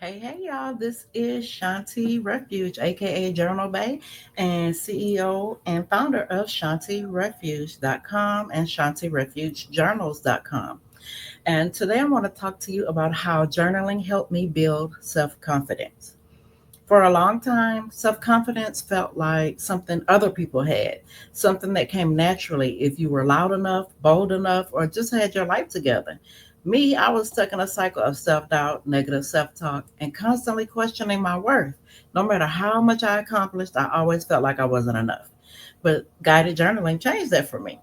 Hey, y'all. This is Shawnti Refuge, aka Journal Bay, and CEO and founder of ShawntiRefuge.com and ShawntiRefugeJournals.com. And today I want to talk to you about how journaling helped me build self confidence. For a long time, self confidence felt like something other people had, something that came naturally if you were loud enough, bold enough, or just had your life together. Me, I was stuck in a cycle of self doubt, negative self talk, and constantly questioning my worth. No matter how much I accomplished, I always felt like I wasn't enough. But guided journaling changed that for me.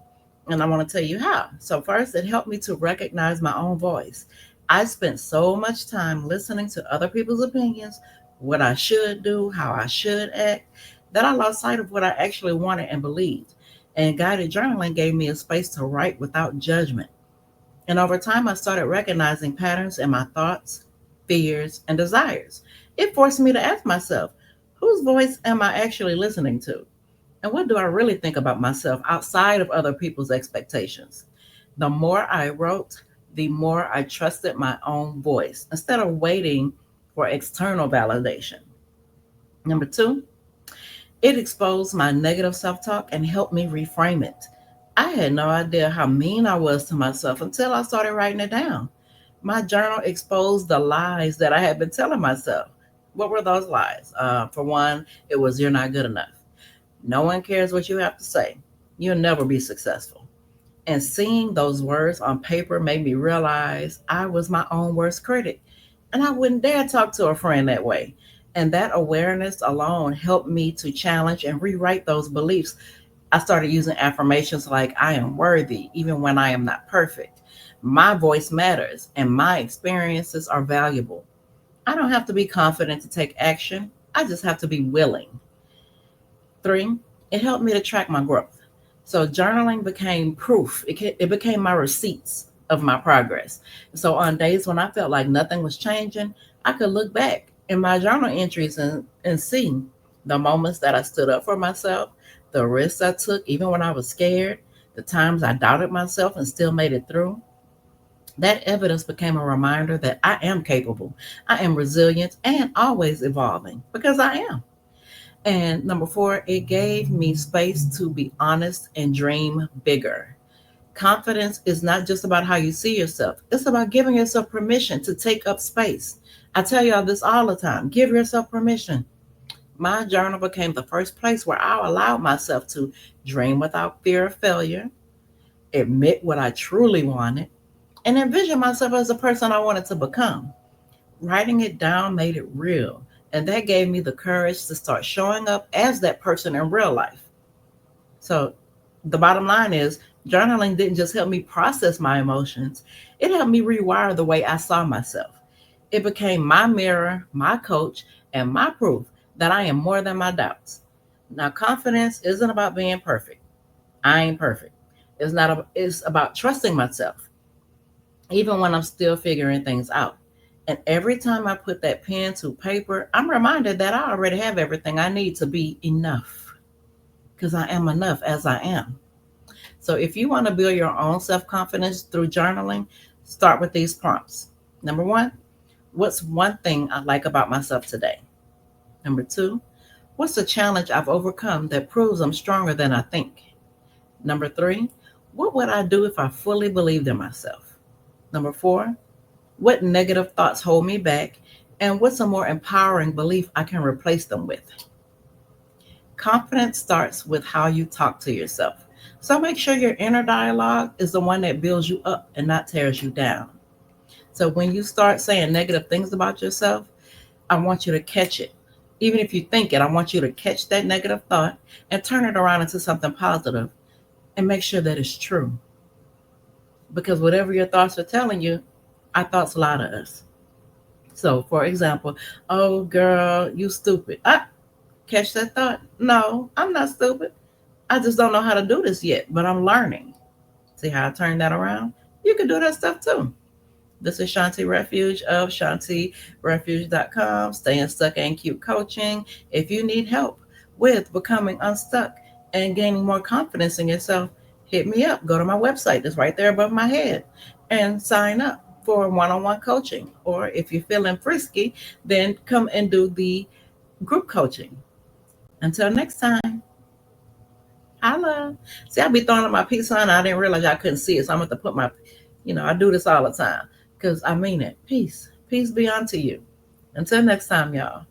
And I want to tell you how. So, first, it helped me to recognize my own voice. I spent so much time listening to other people's opinions, what I should do, how I should act, that I lost sight of what I actually wanted and believed. And guided journaling gave me a space to write without judgment. And over time, I started recognizing patterns in my thoughts, fears, and desires. It forced me to ask myself, whose voice am I actually listening to? And what do I really think about myself outside of other people's expectations? The more I wrote, the more I trusted my own voice instead of waiting for external validation. Number two, it exposed my negative self talk and helped me reframe it. I had no idea how mean I was to myself until I started writing it down. My journal exposed the lies that I had been telling myself. What were those lies? For one, it was you're not good enough. No one cares what you have to say. You'll never be successful. And seeing those words on paper made me realize I was my own worst critic. And I wouldn't dare talk to a friend that way. And that awareness alone helped me to challenge and rewrite those beliefs. I started using affirmations like, I am worthy, even when I am not perfect. My voice matters, and my experiences are valuable. I don't have to be confident to take action, I just have to be willing. Three, it helped me to track my growth. So journaling became proof. It became my receipts of my progress. So on days when I felt like nothing was changing, I could look back in my journal entries and see the moments that I stood up for myself, the risks I took even when I was scared, the times I doubted myself and still made it through. That evidence became a reminder that I am capable, I am resilient, and always evolving because I am. And number four, it gave me space to be honest and dream bigger. Confidence is not just about how you see yourself, it's about giving yourself permission to take up space. I tell y'all this all the time, give yourself permission. My journal became the first place where I allowed myself to dream without fear of failure, admit what I truly wanted, and envision myself as the person I wanted to become. Writing it down made it real. And that gave me the courage to start showing up as that person in real life. So the bottom line is journaling didn't just help me process my emotions, it helped me rewire the way I saw myself. It became my mirror, my coach, and my proof that I am more than my doubts. Now, confidence isn't about being perfect. I ain't perfect. It's about trusting myself even when I'm still figuring things out. And every time I put that pen to paper, I'm reminded that I already have everything I need to be enough because I am enough as I am. So if you want to build your own self confidence through journaling, start with these prompts. Number one, what's one thing I like about myself today? Number two, what's a challenge I've overcome that proves I'm stronger than I think? Number three, what would I do if I fully believed in myself? Number four, what negative thoughts hold me back? And what's a more empowering belief I can replace them with? Confidence starts with how you talk to yourself. So make sure your inner dialogue is the one that builds you up and not tears you down. So when you start saying negative things about yourself, I want you to catch it. Even if you think it, I want you to catch that negative thought and turn it around into something positive and make sure that it's true. Because whatever your thoughts are telling you, our thoughts lie to us. So, for example, oh girl, you stupid. Catch that thought. No, I'm not stupid. I just don't know how to do this yet, but I'm learning. See how I turned that around? You can do that stuff too. This is Shawnti Refuge of ShawntiRefuge.com. Staying stuck ain't cute coaching. If you need help with becoming unstuck and gaining more confidence in yourself, hit me up. Go to my website that's right there above my head and sign up for one-on-one coaching. Or if you're feeling frisky, then come and do the group coaching. Until next time, holla. See, I be throwing up my peace sign. I didn't realize y'all couldn't see it. So I'm going to put my, I do this all the time because I mean it. Peace. Peace be unto you. Until next time, y'all.